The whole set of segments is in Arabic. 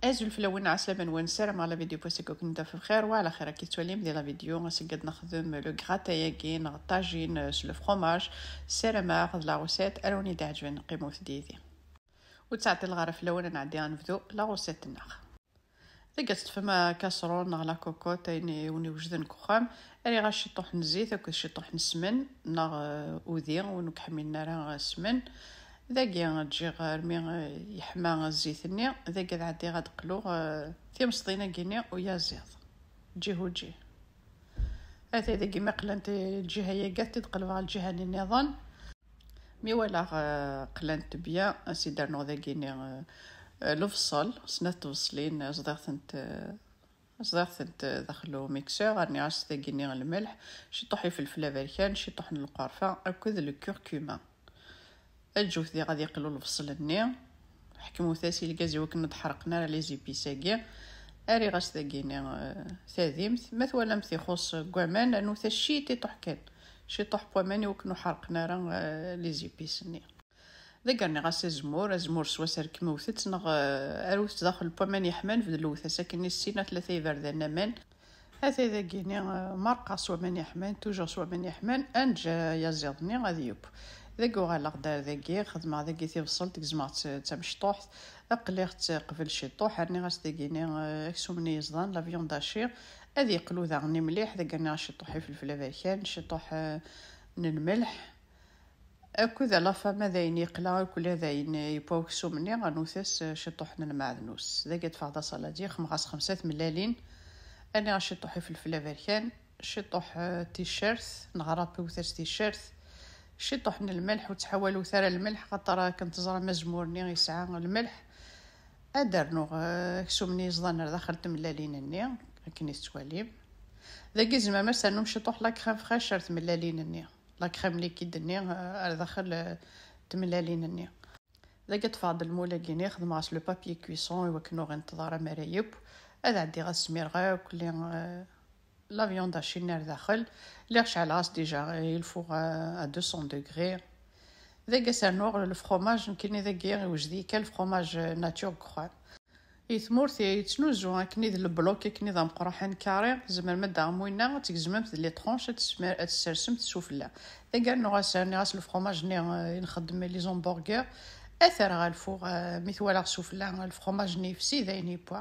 ازول فلوين عسلامة نوان سلام على فيديو بوسيكو كندا في الخير وعلى خير كي توليم ديال لا فيديو غنسقد نخدم لو غراتاياكي نغ طاجين سو لو فرomاج سلام اخذ لا روسيت الوني تعجبني نقيمو في ديدي وتعطي الغرف الاول نعدي غنبدو لا روسيت الناخ ثقت فما كاسرون نغ لا كوكوت اني وني وجدن كخام ري غاشي طوح نزيت اكو شي طوح نسمن نغ اودي ونكحمي نارا سمن ذاكي تجي رمي يحمى الزيتني ذاكي عادي غتقلو في مسطينه كيني ويا زيض تجي وتجي هذا ذاكي ما قلنت الجهه هي قالت تقلب على الجهه النظام مي ولا قلنت بيا اسي دارنو ذاكيني الفصل سنات توصلين صدرت دخلو ميكسور راني عاس ذاكيني الملح شي طحي فلفله بركان شي طحن القرفه اكد لو كوركوما الجوث دي غادي يقلو الفصل الني حكمو ثاسي الكازي وكنا تحرقنا لي زيبيساكي اري غاس ثاكيني ثاذيمت مثلا مثي خص كوامان لانه ثاشي تيطح كان شي طح بواماني وكنا حرقنا راه لي زيبيسني ذكرني غاس زمور سوا سرك موثت نغ اروث داخل بواماني يحمان في اللوثه ساكني السينه ثلاثه يبردنا مان هذا ذاكيني مرقه سوا من يحمان توجور سوا من يحمان انجا يزيضني غادي يوب ذاك وغالا غدا ذاكي خدمه ذاكي تيوصلت زعما تمشطوح اقليت قبل شي طوح راني غاس ذاكيني اكسومني يزدان لا فيون داشير هذه يقلو ذاغني مليح ذاكني شي طوحي فلفل بركان شي طوح من الملح اكو ذا لا فما ذاين يقلا كل ذاين يبوكسو مني غنوثس شي طوح من المعدنوس ذاك تفاضا صلادي خمغاس 5 ملالين انا شي طوحي فلفل بركان شي طوح تيشيرت نغرا بوثس تيشيرت شي طحن الملح وتحولوا ثرى الملح خاطر كنت زرا مزمورني يسعى الملح ادرنو كسومني زدان دخلت ملالينني كني تواليب ذاك زعما مثلا نمشي طوح لا كريم فريش شرت ملالينني لا كريم ليكيدني داخل تملالينني ذاك تفاضل مولا كيني خدم غاس لو بابي كويسون وكنو غنتظر مرايب هذا عندي غاس ميرغا كلي لا فيوند هاشي نار داخل اللي شعل غاس ديجا يلفوغ ا 200 دوغري ذاك سانور الفرomاج يمكن ذاك وجدي كالفرomاج ناتور كخوان يثمر يتنوزو كني ذا البلوك كني ذا مقرحان كاري زعما مدا موينا تكزممت لي طرونش تسرسم تسوفلا ذاك نو غاس الفرomاج ني نخدم لي زومبورغر اثر غالفوغ مثوالا سوفلا الفرomاج نيفسي ذايني بوا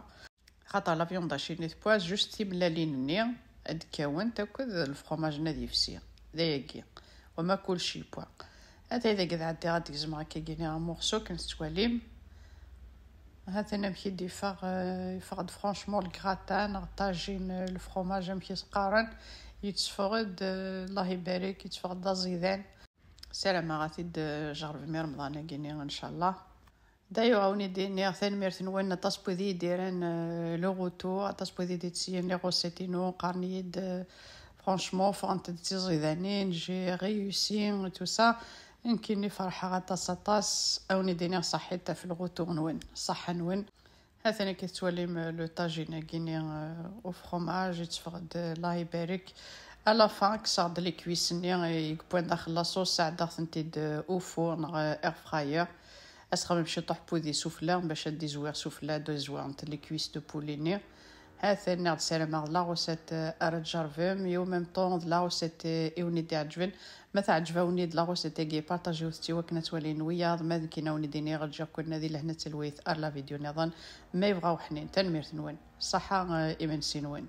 خاطر لا فيوند هاشي نيت بوا جوست تيملالين ني ادكاون تاكد الفرomاج نادي فسيا ذاكي وما كل شيء بوا هذا اذا قد عدي غادي زعما كيجيني مورسو كنستواليم هذا انا مشي دي يفقد فرانشمون الكراتان طاجين الفرomاج مشي سقارن يتفقد الله يبارك يتفقد دازيدان سلام غاتي جرب مي رمضان كيني ان شاء الله دايو عاوني ديني ثاني ميرثن وين تصبودي ديران لو غوتو تصبودي دي تسيين لي غوسيتينو قارنيد فرانشمون فانت تيزيدانين جي ريوسي تو سا يمكنني فرحه غطاس اوني ديني صحيت في الغوتو نوين صح نوين هذا كي تولي لو طاجين كيني او فرomاج تفقد الله يبارك الا فان كصاد لي كويسني يكبون داخل لاصوص ساعه ثنتي او فورن اير فراير اسخا نمشي طوح بودي سوفلا باش دي زوير سوفلا دو زوير نت لي كويس دو بوليني هذا نعد سلام لا روسيت ارجارفم يو ميم طون لا روسيت اوني دي عجبن ما تعجبوني لا روسيت كي بارطاجيو ستي وكنا تولين ويا ما كيناوني ديني رجع كنا دي لهنا تلويث لا فيديو نظن ما يبغاو حنين تنمير ثنوين صحه ايمن سينوين